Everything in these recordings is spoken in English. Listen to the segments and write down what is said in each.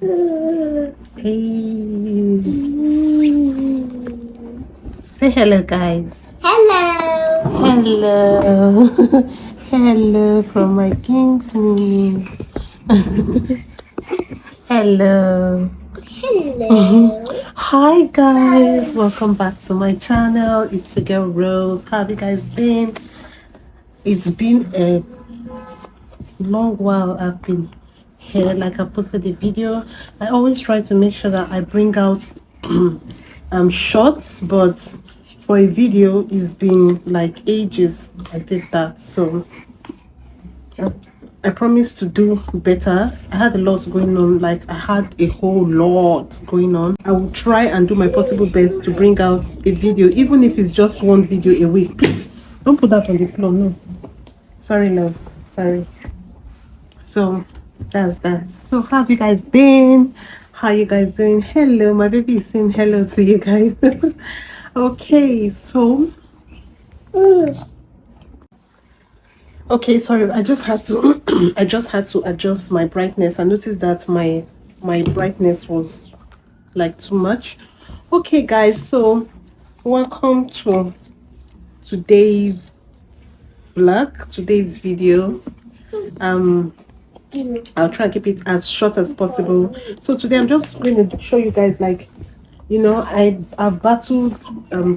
Hey. Say hello, guys. Hello. Hello. Hello from my kinsman. Hello. Hello. Hi, guys. Welcome back to my channel. It's your girl Rose. How have you guys been? It's been a long while I've been here. Like I posted a video. I always try to make sure that I bring out shorts, but for a video it's been like ages I did that, so I promise to do better. I had a lot going on, like I had a whole lot going on. I will try and do my possible best to bring out a video, even if it's just one video a week. Please don't put that on the floor. No, sorry love, sorry. So that's that. So how have you guys been? How you guys doing? Hello, my baby is saying hello to you guys. Okay, so okay, sorry, I just had to I just had to adjust my brightness. I noticed that my brightness was like too much. Okay guys, so welcome to today's vlog, today's video. I'll try and keep it as short as possible. So today I'm just going to show you guys, like, you know, I've battled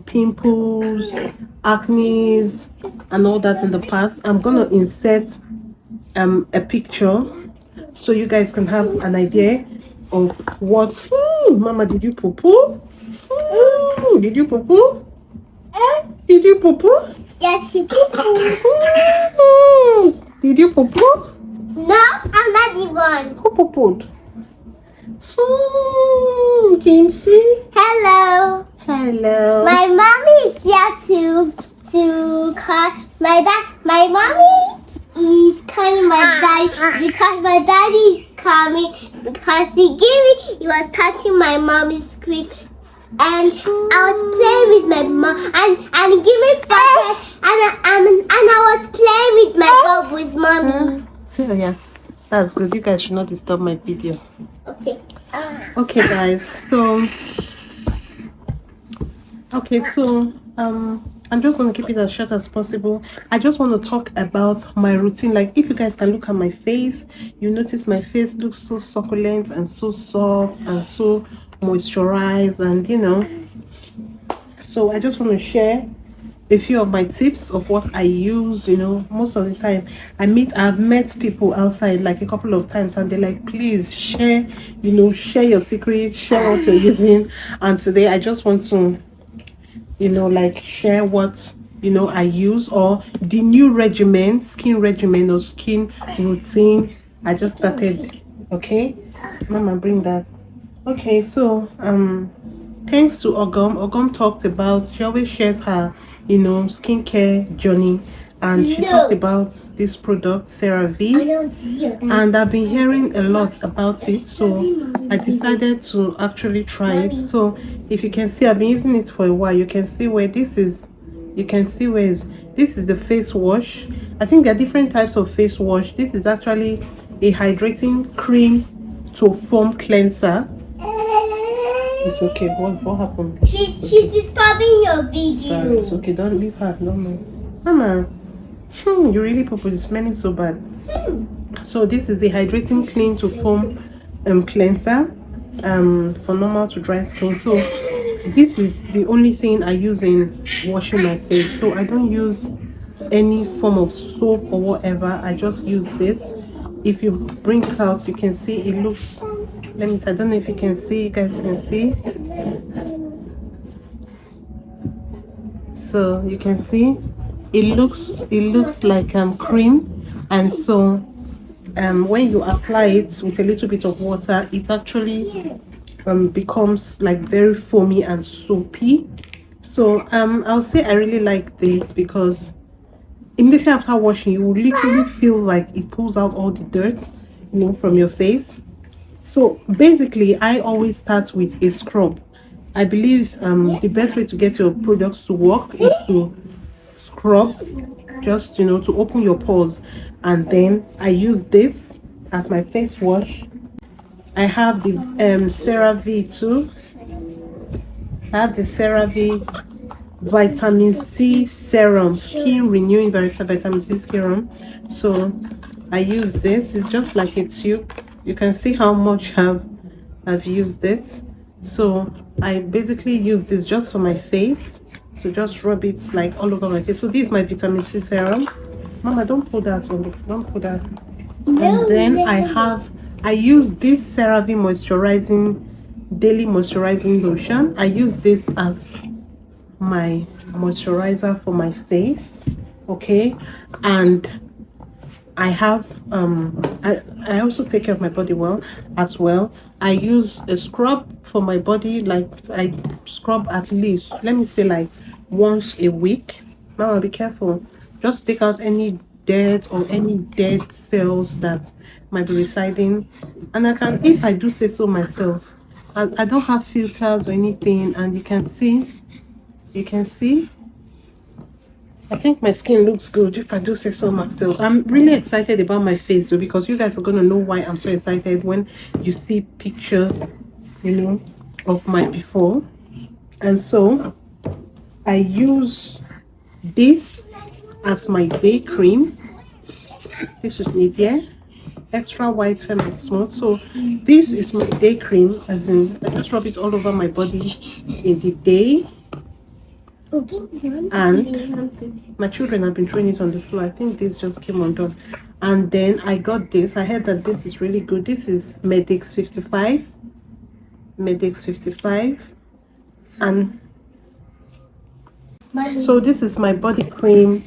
pimples, acne and all that in the past. I'm gonna insert a picture so you guys can have an idea of what mama, did you poo-poo? Did you poo-poo? Did you poo-poo? Yes, she poo-poo. Did you poo-poo? No, I'm not the one. Who poo-pooed? Kimsey? Hello. Hello. My mommy is here to call my dad. My mommy is calling my dad because my daddy is coming because he was touching my mommy's screen. And I was playing with my mom and give me photo and I was playing with my dog with mommy. See, yeah, that's good. You guys should not disturb my video. Okay. Okay guys, so I'm just going to keep it as short as possible. I just want to talk about my routine. Like, if you guys can look at my face, you notice my face looks so succulent and so soft and so moisturized, and you know, so I just want to share a few of my tips of what I use. You know, most of the time I've met people outside like a couple of times and they're like, please share, you know, share your secret, share what you're using. And today I just want to, you know, like share what, you know, I use, or the new regimen, skin regimen or skin routine I just started. Okay, mama, bring that. Okay, so thanks to Ogum talked about, she always shares her, you know, skincare journey, and she talked about this product CeraVe, and I've been hearing a lot about it, so I decided to actually try it. So if you can see, I've been using it for a while. You can see where this is, you can see where this is the face wash. I think there are different types of face wash. This is actually a hydrating cream to foam cleanser. It's okay. What happened? She's disturbing your video. Sorry, it's okay. Don't leave her. Don't mind. Mama, you really put it smelling so bad. So this is a hydrating clean to foam cleanser for normal to dry skin. So this is the only thing I use in washing my face. So I don't use any form of soap or whatever. I just use this. If you bring it out, you can see it looks, let me see, I don't know if you can see, you guys can see. So you can see it looks like cream, and so when you apply it with a little bit of water, it actually becomes like very foamy and soapy. So I'll say I really like this because immediately after washing, you will literally feel like it pulls out all the dirt, you know, from your face. So basically I always start with a scrub. I believe the best way to get your products to work is to scrub, just, you know, to open your pores. And then I use this as my face wash I have the CeraVe too. I have the CeraVe vitamin C serum, skin renewing vitamin C serum. So I use this. It's just like a tube. You can see how much I've used it. So I basically use this just for my face. So just rub it like all over my face. So this is my vitamin C serum. Mama, don't put that on the, don't put that. And then I use this CeraVe moisturizing daily moisturizing lotion. I use this as my moisturizer for my face, okay? And I have I also take care of my body well as well. I use a scrub for my body, like I scrub at least, let me say, like once a week. Mama, be careful, just take out any dirt or any dead cells that might be residing. And I can, if I do say so myself, I don't have filters or anything, and you can see I think my skin looks good, if I do say so myself. I'm really excited about my face though, because you guys are going to know why I'm so excited when you see pictures, you know, of my before. And so I use this as my day cream. This is Nivea Extra White Firm and Smooth. So this is my day cream, as in I just rub it all over my body in the day. And my children have been throwing it on the floor. I think this just came undone. And then I got this. I heard that this is really good. This is Medix 55. Medix 55. And so this is my body cream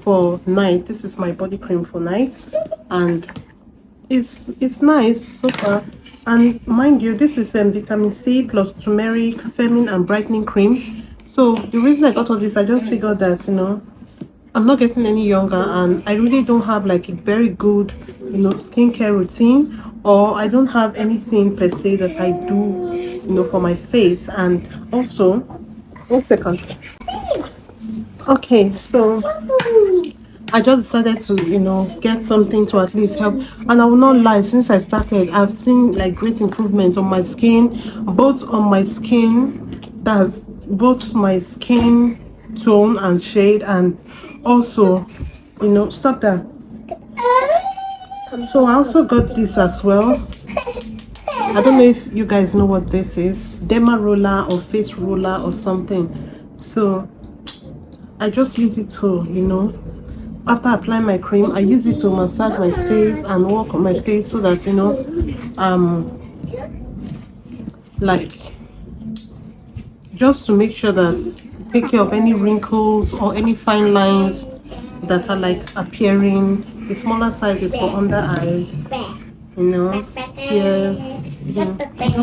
for night. This is my body cream for night. And it's nice so far. And mind you, this is vitamin C plus turmeric, firming and brightening cream. So the reason I got all this, I just figured that, you know, I'm not getting any younger, and I really don't have like a very good, you know, skincare routine, or I don't have anything per se that I do, you know, for my face. And also, 1 second. Okay, so I just decided to, you know, get something to at least help. And I will not lie, since I started, I've seen like great improvements on my skin, both on my skin, that's both my skin tone and shade, and also, you know, stop that. So I also got this as well. I don't know if you guys know what this is, derma roller or face roller or something. So I just use it to, you know, after applying my cream, I use it to massage my face and work on my face, so that, you know, like just to make sure that take care of any wrinkles or any fine lines that are like appearing. The smaller size is for under eyes, you know, here, you know,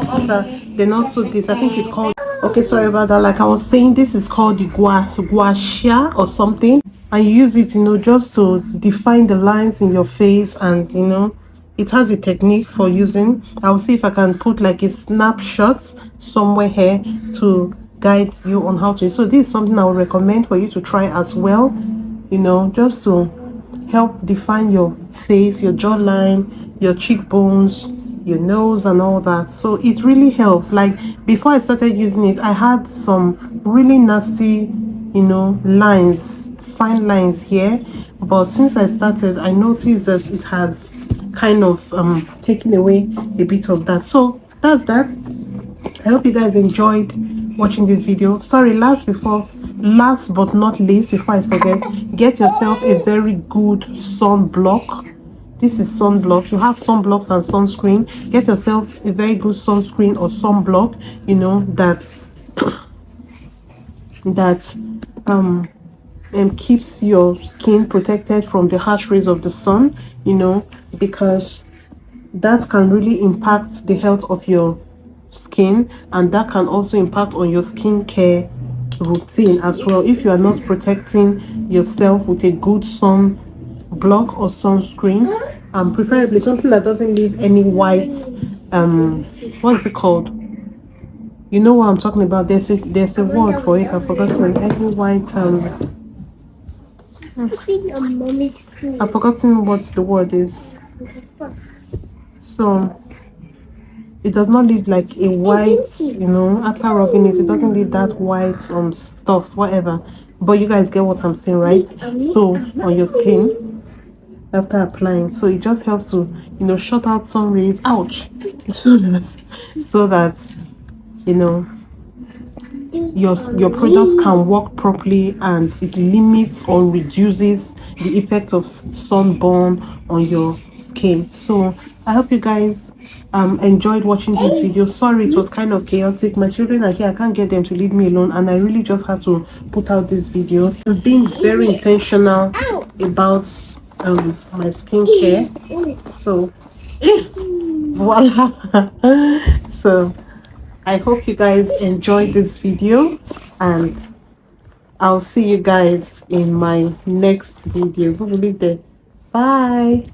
all that. Then also this, I think it's called, okay, sorry about that, like I was saying, this is called the gua sha or something, and you use it, you know, just to define the lines in your face. And you know, it has a technique for using. I'll see if I can put like a snapshot somewhere here to guide you on how to use. So this is something I would recommend for you to try as well, you know, just to help define your face, your jawline, your cheekbones, your nose and all that. So it really helps. Like before I started using it, I had some really nasty, you know, lines, fine lines here, but since I started, I noticed that it has kind of taken away a bit of that. So that's that. I hope you guys enjoyed watching this video. Sorry, last but not least, before I forget, get yourself a very good sunblock. This is sunblock. You have sunblocks and sunscreen. Get yourself a very good sunscreen or sunblock, you know, that keeps your skin protected from the harsh rays of the sun, you know, because that can really impact the health of your skin, and that can also impact on your skincare routine as well if you are not protecting yourself with a good sun block or sunscreen, and preferably something that doesn't leave any white what's it called, you know what I'm talking about. There's a word for it, I forgot what. Any white I've forgotten what the word is. So it does not leave like a white, you know, after rubbing it, it doesn't leave that white stuff, whatever. But you guys get what I'm saying, right? So on your skin after applying, so it just helps to, you know, shut out sun rays. Ouch. So that you know your products can work properly, and it limits or reduces the effect of sunburn on your skin. So I hope you guys enjoyed watching this video. Sorry it was kind of chaotic. My children are here, I can't get them to leave me alone, and I really just had to put out this video. I've been very intentional about my skincare. So voila. So I hope you guys enjoyed this video, and I'll see you guys in my next video. Bye.